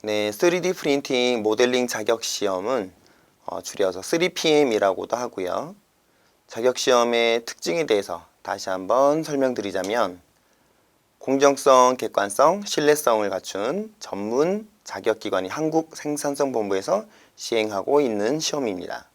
네, 3D 프린팅 모델링 자격 시험은 줄여서 3PM이라고도 하고요. 자격 시험의 특징에 대해서 다시 한번 설명드리자면 공정성, 객관성, 신뢰성을 갖춘 전문 자격기관인 한국생산성본부에서 시행하고 있는 시험입니다.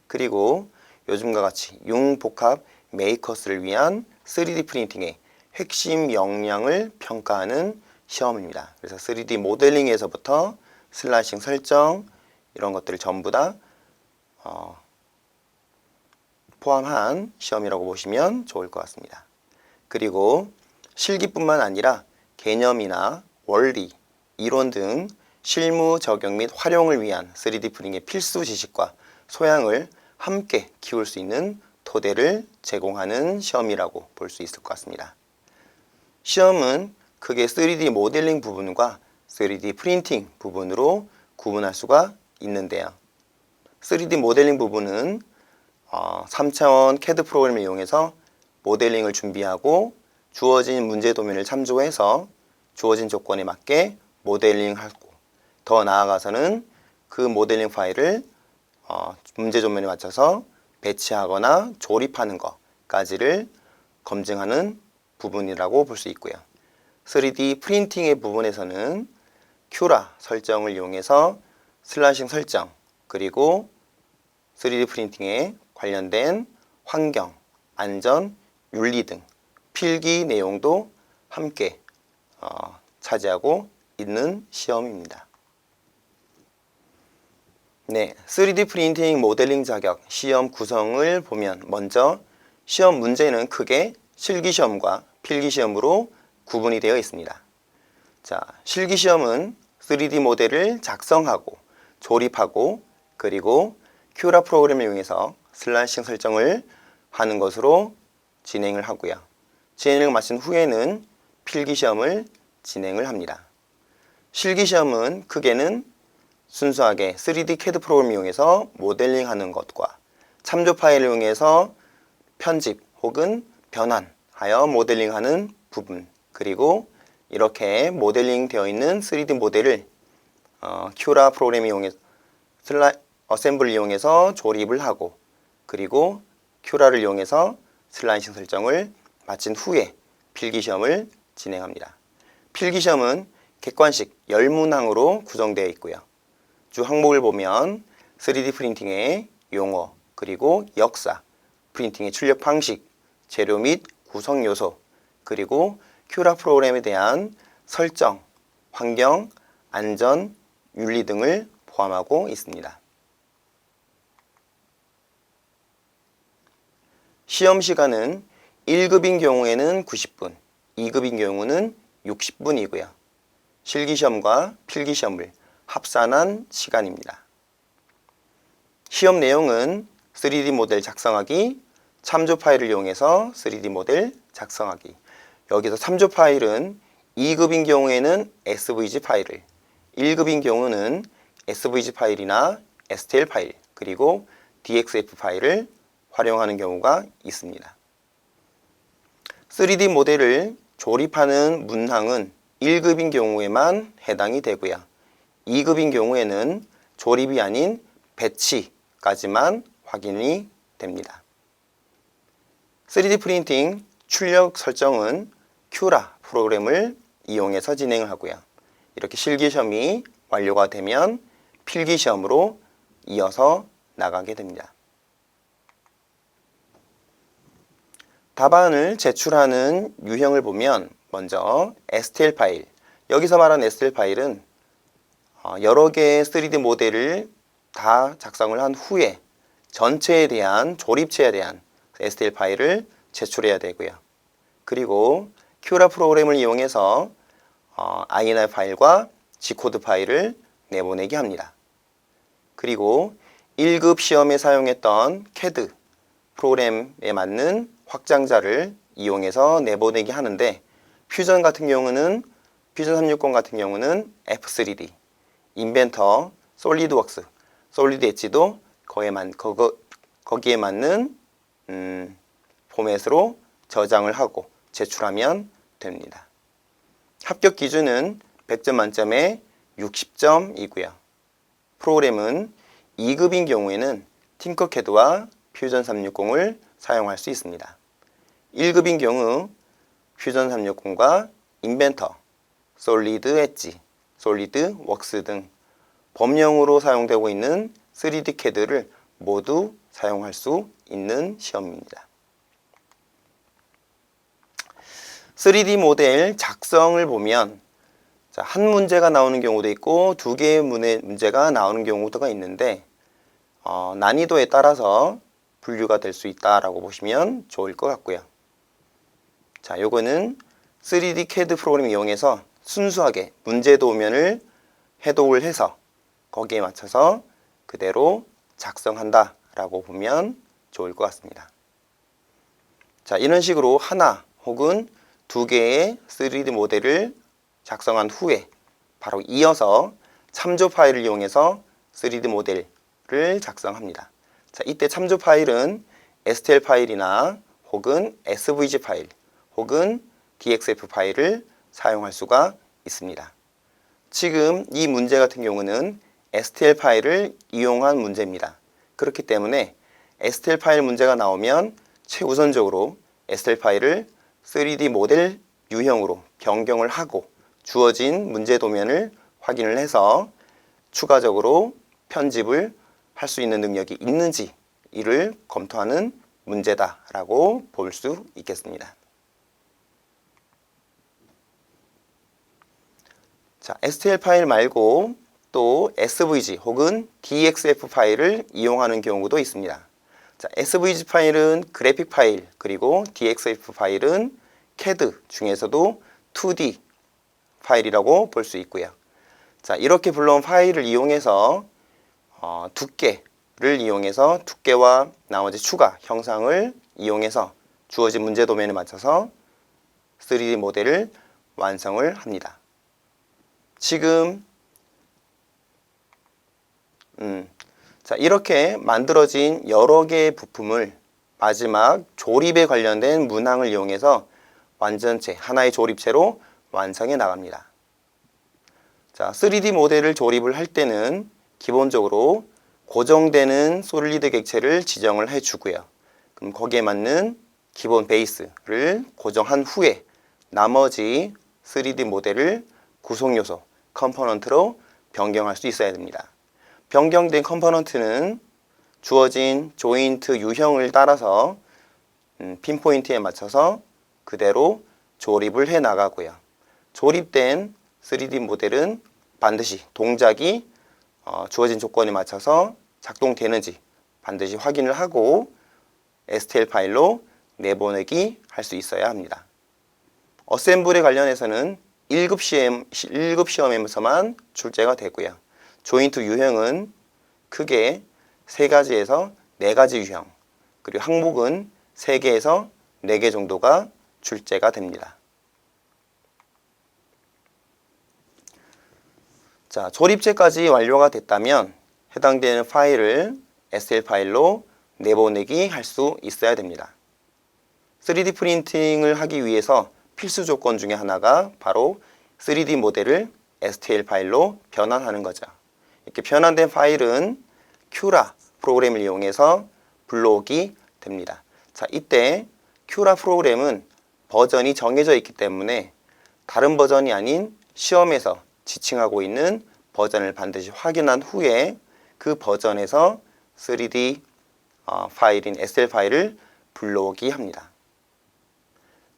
그리고 요즘과 같이 융복합 메이커스를 위한 3D 프린팅의 핵심 역량을 평가하는 시험입니다. 그래서 3D 모델링에서부터 슬라이싱 설정 이런 것들을 전부 다 포함한 시험이라고 보시면 좋을 것 같습니다. 그리고 실기뿐만 아니라 개념이나 원리, 이론 등 실무 적용 및 활용을 위한 3D 프린팅의 필수 지식과 소양을 함께 키울 수 있는 토대를 제공하는 시험이라고 볼 수 있을 것 같습니다. 시험은 크게 3D 모델링 부분과 3D 프린팅 부분으로 구분할 수가 있는데요. 3D 모델링 부분은 3차원 CAD 프로그램을 이용해서 모델링을 준비하고 주어진 문제 도면을 참조해서 주어진 조건에 맞게 모델링하고 더 나아가서는 그 모델링 파일을 문제 도면에 맞춰서 배치하거나 조립하는 것까지를 검증하는 부분이라고 볼 수 있고요. 3D 프린팅의 부분에서는 큐라 설정을 이용해서 슬라이싱 설정 그리고 3D 프린팅에 관련된 환경, 안전, 윤리 등 필기 내용도 함께 차지하고 있는 시험입니다. 네, 3D 프린팅 모델링 자격 시험 구성을 보면 먼저 시험 문제는 크게 실기시험과 필기시험으로 구분이 되어 있습니다. 자, 실기시험은 3D 모델을 작성하고 조립하고 그리고 큐라 프로그램을 이용해서 슬라이싱 설정을 하는 것으로 진행을 하고요. 진행을 마친 후에는 필기시험을 진행을 합니다. 실기시험은 크게는 순수하게 3D CAD 프로그램을 이용해서 모델링하는 것과 참조 파일을 이용해서 편집 혹은 변환하여 모델링하는 부분 그리고 이렇게 모델링 되어 있는 3D 모델을 큐라 프로그램을 이용해서 어셈블을 이용해서 조립을 하고 그리고 큐라를 이용해서 슬라이싱 설정을 마친 후에 필기시험을 진행합니다. 필기시험은 객관식 10문항으로 구성되어 있고요. 주 항목을 보면 3D 프린팅의 용어, 그리고 역사, 프린팅의 출력 방식, 재료 및 구성 요소, 그리고 큐라 프로그램에 대한 설정, 환경, 안전, 윤리 등을 포함하고 있습니다. 시험 시간은 1급인 경우에는 90분, 2급인 경우는 60분이고요. 실기시험과 필기시험을 합산한 시간입니다. 시험 내용은 3D 모델 작성하기, 참조 파일을 이용해서 3D 모델 작성하기. 여기서 참조 파일은 2급인 경우에는 SVG 파일을, 1급인 경우는 SVG 파일이나 STL 파일, 그리고 DXF 파일을 활용하는 경우가 있습니다. 3D 모델을 조립하는 문항은 1급인 경우에만 해당이 되고요. 2급인 경우에는 조립이 아닌 배치까지만 확인이 됩니다. 3D 프린팅 출력 설정은 큐라 프로그램을 이용해서 진행을 하고요. 이렇게 실기시험이 완료가 되면 필기시험으로 이어서 나가게 됩니다. 답안을 제출하는 유형을 보면 먼저 STL 파일, 여기서 말하는 STL 파일은 여러 개의 3D 모델을 다 작성을 한 후에 전체에 대한 조립체에 대한 STL 파일을 제출해야 되고요. 그리고 큐라 프로그램을 이용해서 INR 파일과 G코드 파일을 내보내게 합니다. 그리고 1급 시험에 사용했던 CAD 프로그램에 맞는 확장자를 이용해서 내보내게 하는데 퓨전 같은 경우는 퓨전 360 같은 경우는 F3D, 인벤터, 솔리드웍스, 솔리드 엣지도 거기에 맞는 포맷으로 저장을 하고 제출하면 됩니다. 합격 기준은 100점 만점에 60점이고요. 프로그램은 2급인 경우에는 팅커캐드와 퓨전 360을 사용할 수 있습니다. 1급인 경우 퓨전 360과 인벤터, 솔리드 엣지, 솔리드 웍스 등 범용으로 사용되고 있는 3D CAD를 모두 사용할 수 있는 시험입니다. 3D 모델 작성을 보면 한 문제가 나오는 경우도 있고 두 개의 문제가 나오는 경우가 있는데 난이도에 따라서 분류가 될 수 있다라고 보시면 좋을 것 같고요. 자, 요거는 3D CAD 프로그램 이용해서 순수하게 문제 도면을 해독을 해서 거기에 맞춰서 그대로 작성한다 라고 보면 좋을 것 같습니다. 자, 이런 식으로 하나 혹은 두 개의 3D 모델을 작성한 후에 바로 이어서 참조 파일을 이용해서 3D 모델을 작성합니다. 자, 이때 참조 파일은 STL 파일이나 혹은 SVG 파일 혹은 DXF 파일을 사용할 수가 있습니다. 지금 이 문제 같은 경우는 STL 파일을 이용한 문제입니다. 그렇기 때문에 STL 파일 문제가 나오면 최우선적으로 STL 파일을 3D 모델 유형으로 변경을 하고 주어진 문제 도면을 확인을 해서 추가적으로 편집을 할 수 있는 능력이 있는지 이를 검토하는 문제다라고 볼 수 있겠습니다. 자, STL 파일 말고 또 SVG 혹은 DXF 파일을 이용하는 경우도 있습니다. 자, SVG 파일은 그래픽 파일, 그리고 DXF 파일은 CAD 중에서도 2D 파일이라고 볼 수 있고요. 자, 이렇게 불러온 파일을 이용해서 두께를 이용해서 두께와 나머지 추가 형상을 이용해서 주어진 문제 도면에 맞춰서 3D 모델을 완성을 합니다. 지금 자, 이렇게 만들어진 여러 개의 부품을 마지막 조립에 관련된 문항을 이용해서 완전체, 하나의 조립체로 완성해 나갑니다. 자, 3D 모델을 조립을 할 때는 기본적으로 고정되는 솔리드 객체를 지정을 해주고요. 그럼 거기에 맞는 기본 베이스를 고정한 후에 나머지 3D 모델을 구성 요소, 컴포넌트로 변경할 수 있어야 됩니다. 변경된 컴포넌트는 주어진 조인트 유형을 따라서 핀포인트에 맞춰서 그대로 조립을 해 나가고요. 조립된 3D 모델은 반드시 동작이 주어진 조건에 맞춰서 작동되는지 반드시 확인을 하고 STL 파일로 내보내기 할 수 있어야 합니다. 어셈블에 관련해서는 1급 시험에서만 출제가 되고요. 조인트 유형은 크게 3가지에서 4가지 유형, 그리고 항목은 3개에서 4개 정도가 출제가 됩니다. 자, 조립체까지 완료가 됐다면 해당되는 파일을 STL 파일로 내보내기 할 수 있어야 됩니다. 3D 프린팅을 하기 위해서 필수 조건 중에 하나가 바로 3D 모델을 STL 파일로 변환하는 거죠. 이렇게 변환된 파일은 큐라 프로그램을 이용해서 불러오기 됩니다. 자, 이때 큐라 프로그램은 버전이 정해져 있기 때문에 다른 버전이 아닌 시험에서 지칭하고 있는 버전을 반드시 확인한 후에 그 버전에서 3D 파일인 STL 파일을 불러오기 합니다.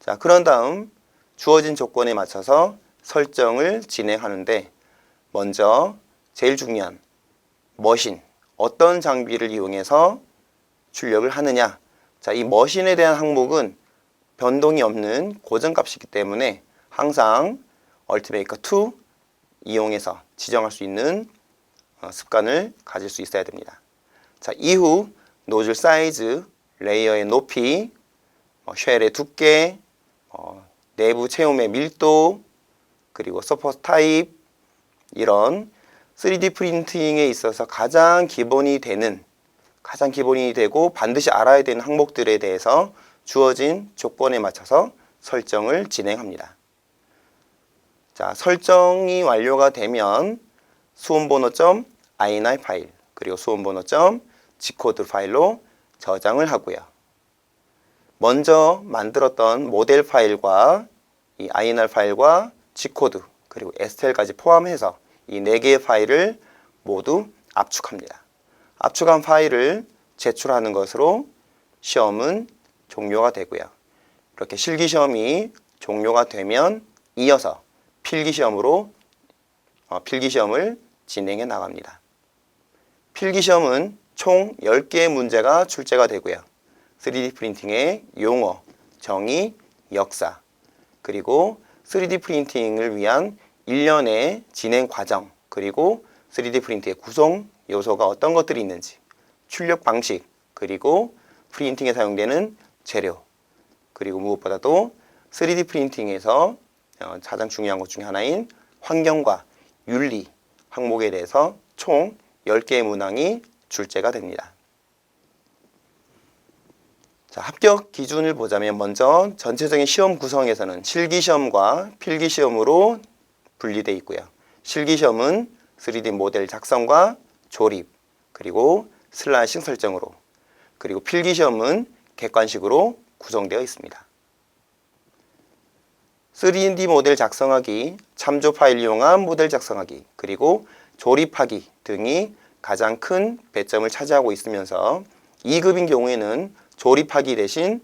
자, 그런 다음 주어진 조건에 맞춰서 설정을 진행하는데 먼저 제일 중요한 머신, 어떤 장비를 이용해서 출력을 하느냐. 자, 이 머신에 대한 항목은 변동이 없는 고정값이기 때문에 항상 얼티메이커 2 이용해서 지정할 수 있는 습관을 가질 수 있어야 됩니다. 자, 이후 노즐 사이즈, 레이어의 높이, 쉘의 두께, 내부 체험의 밀도, 그리고 서퍼스 타입, 이런 3D 프린팅에 있어서 가장 기본이 되고 반드시 알아야 되는 항목들에 대해서 주어진 조건에 맞춰서 설정을 진행합니다. 자, 설정이 완료가 되면 수험번호.ini 파일 그리고 수험번호.gcode 파일로 저장을 하고요. 먼저 만들었던 모델 파일과 이 INR 파일과 G코드 그리고 STL까지 포함해서 이 4개의 파일을 모두 압축합니다. 압축한 파일을 제출하는 것으로 시험은 종료가 되고요. 이렇게 실기시험이 종료가 되면 이어서 필기시험을 진행해 나갑니다. 필기시험은 총 10개의 문제가 출제가 되고요. 3D 프린팅의 용어, 정의, 역사, 그리고 3D 프린팅을 위한 일련의 진행 과정, 그리고 3D 프린팅의 구성 요소가 어떤 것들이 있는지, 출력 방식, 그리고 프린팅에 사용되는 재료, 그리고 무엇보다도 3D 프린팅에서 가장 중요한 것 중에 하나인 환경과 윤리 항목에 대해서 총 10개의 문항이 출제가 됩니다. 자, 합격 기준을 보자면 먼저 전체적인 시험 구성에서는 실기시험과 필기시험으로 분리되어 있고요. 실기시험은 3D 모델 작성과 조립, 그리고 슬라이싱 설정으로, 그리고 필기시험은 객관식으로 구성되어 있습니다. 3D 모델 작성하기, 참조 파일 이용한 모델 작성하기, 그리고 조립하기 등이 가장 큰 배점을 차지하고 있으면서 2급인 경우에는 조립하기 대신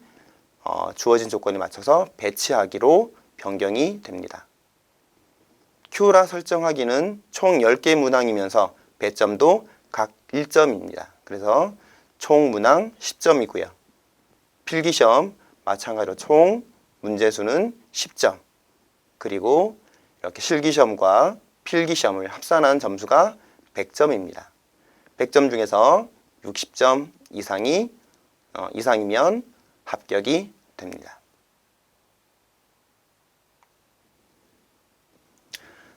주어진 조건에 맞춰서 배치하기로 변경이 됩니다. Q라 설정하기는 총 10개 문항이면서 배점도 각 1점입니다. 그래서 총 문항 10점이고요. 필기시험 마찬가지로 총 문제수는 10점, 그리고 이렇게 실기시험과 필기시험을 합산한 점수가 100점입니다. 100점 중에서 60점 이상이면 합격이 됩니다.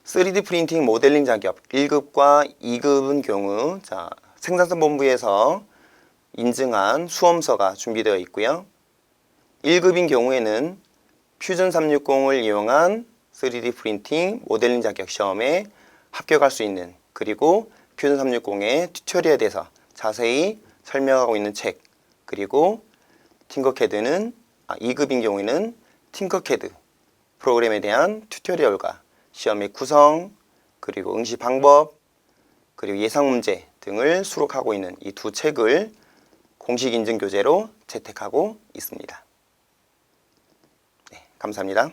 3D 프린팅 모델링 자격 1급과 2급은 경우 생산성본부에서 인증한 수험서가 준비되어 있고요. 1급인 경우에는 퓨전 360을 이용한 3D 프린팅 모델링 자격 시험에 합격할 수 있는, 그리고 퓨전 360의 튜토리얼에 대해서 자세히 설명하고 있는 책, 그리고 팅커캐드는 2급인 경우에는 팅커캐드 프로그램에 대한 튜토리얼과 시험의 구성, 그리고 응시 방법, 그리고 예상 문제 등을 수록하고 있는 이 두 책을 공식 인증 교재로 채택하고 있습니다. 네, 감사합니다.